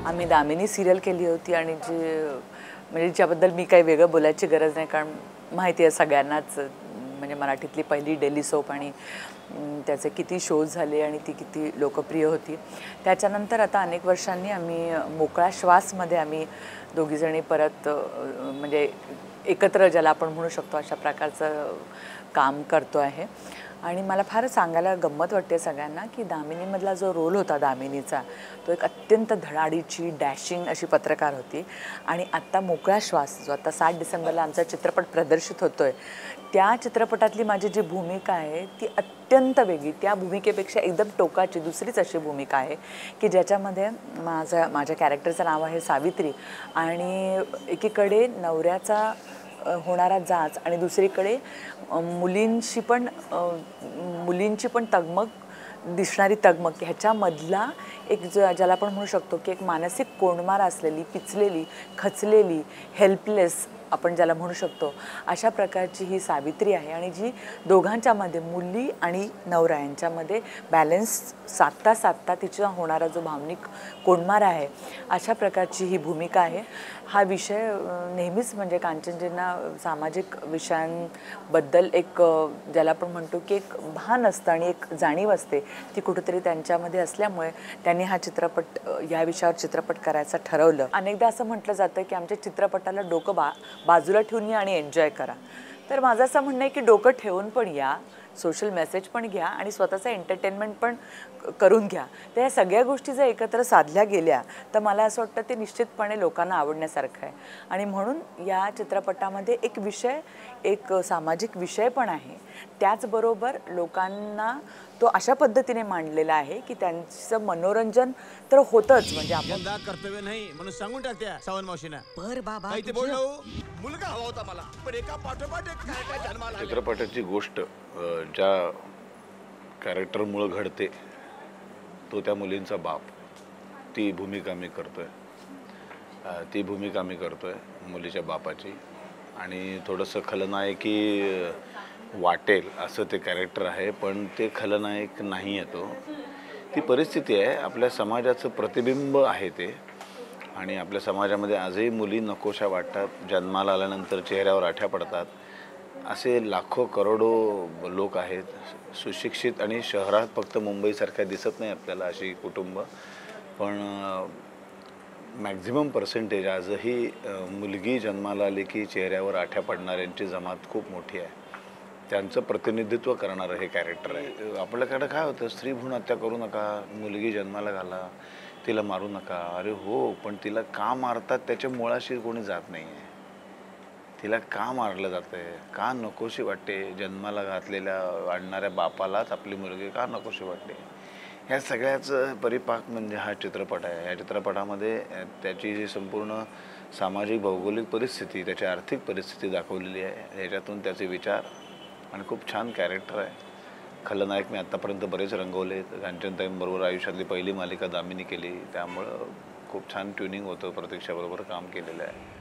आम्ही दामिनी सिरियल केली होती आणि जी म्हणजे ज्याबद्दल मी काही वेगळं बोलायची गरज नाही, कारण माहिती आहे सगळ्यांनाच, म्हणजे मराठीतली पहिली डेली सोप आणि त्याचे किती शोज झाले आणि ती किती लोकप्रिय होती. त्याच्यानंतर आता अनेक वर्षांनी आम्ही मोकळा श्वासमध्ये आम्ही दोघीजणी परत म्हणजे एकत्र ज्याला आपण म्हणू शकतो अशा प्रकारचं काम करतो आहे. आणि मला फार सांगायला गंमत वाटते सगळ्यांना की दामिनीमधला जो रोल होता दामिनीचा, तो एक अत्यंत धडाडीची डॅशिंग अशी पत्रकार होती. आणि आत्ता मोकळा श्वास जो आता 7 डिसेंबरला आमचा चित्रपट प्रदर्शित होतो आहे, त्या चित्रपटातली माझी जी भूमिका आहे ती अत्यंत वेगळी, त्या भूमिकेपेक्षा एकदम टोकाची दुसरीच अशी भूमिका आहे की ज्याच्यामध्ये माझ्या कॅरेक्टरचं नाव आहे सावित्री. आणि एकीकडे नवऱ्याचा होणारा जाच आणि दुसरीकडे मुलींची पण तगमग दिसणारी तगमग, ह्याच्यामधला एक ज्याला आपण म्हणू शकतो की एक मानसिक कोंडमार असलेली, पिचलेली, खचलेली, हेल्पलेस आपण ज्याला म्हणू शकतो अशा प्रकारची ही सावित्री आहे. आणि जी दोघांच्यामध्ये मुली आणि नवरा यांच्यामध्ये बॅलन्स साधता तिचा होणारा जो भावनिक कोंडमार आहे अशा प्रकारची ही भूमिका आहे. हा विषय नेहमीच म्हणजे कांचनजींना सामाजिक विषयांबद्दल एक ज्याला आपण म्हणतो की एक भान असतं आणि एक जाणीव असते, ती कुठेतरी त्यांच्यामध्ये असल्यामुळे त्यांनी हा चित्रपट या विषयावर चित्रपट करायचं ठरवलं. अनेकदा असं म्हटलं जातं की आमच्या चित्रपटाला डोकं बाजूला ठेवून या आणि एन्जॉय करा. तर माझं असं म्हणणं आहे की डोकं ठेवून पण या, सोशल मेसेज पण घ्या आणि स्वतःचं एंटरटेनमेंट पण करून घ्या. तर या सगळ्या गोष्टी जर एकत्र साधल्या गेल्या तर मला असं वाटतं ते निश्चितपणे लोकांना आवडण्यासारखं आहे. आणि म्हणून या चित्रपटामध्ये एक विषय, एक सामाजिक विषय पण आहे, त्याचबरोबर लोकांना तो अशा पद्धतीने मांडलेला आहे की त्यांचं मनोरंजन तर होतंच. म्हणजे आपण कर्तव्य नाही म्हणून सांगून टाकत्या सावन मावशीना. पर बाबा ते बोललो मुलगा हवा होता मला, पण एका पाठोपाठ एक काय जन्माला आला. चित्रपटाची गोष्ट ज्या कॅरेक्टरमुळं घडते तो त्या मुलींचा बाप, ती भूमिका मी करतोय मुलीच्या बापाची. आणि थोडंसं खलनायकी वाटेल असं ते कॅरेक्टर आहे, पण ते खलनायक नाही आहे. ती परिस्थिती आहे, आपल्या समाजाचं प्रतिबिंब आहे ते. आणि आपल्या समाजामध्ये आजही मुली नकोशा वाटतात, जन्माला आल्यानंतर चेहऱ्यावर आठ्या पडतात. असे लाखो करोडो लोक आहेत सुशिक्षित, आणि शहरात फक्त मुंबईसारख्या दिसत नाही आपल्याला अशी कुटुंब, पण मॅक्झिमम पर्सेंटेज आजही मुलगी जन्माला आली की चेहऱ्यावर आठ्या पडणाऱ्यांची जमात खूप मोठी आहे. त्यांचं प्रतिनिधित्व करणारं हे कॅरेक्टर आहे. आपल्याकडं काय होतं, स्त्री भ्रूण हत्या करू नका, मुलगी जन्माला घाला, तिला मारू नका. अरे हो, पण तिला का मारतात त्याच्या मुळाशी कोणी जात नाही आहे. तिला का मारलं जातं आहे, का नकोशी वाटते, जन्माला घातलेल्या आणणाऱ्या बापालाच आपली मुलगी का नकोशी वाटते, ह्या सगळ्याचं परिपाक म्हणजे हा चित्रपट आहे. या चित्रपटामध्ये त्याची जी संपूर्ण सामाजिक भौगोलिक परिस्थिती, त्याची आर्थिक परिस्थिती दाखवलेली आहे. ह्याच्यातून त्याचे विचार आणि खूप छान कॅरेक्टर आहे. खलनायक मी आत्तापर्यंत बरेच रंगवले. कांचनताईंबरोबर आयुष्यातली पहिली मालिका दामिनी केली, त्यामुळं खूप छान ट्युनिंग होतं. प्रतीक्षाबरोबर काम केलेलं आहे.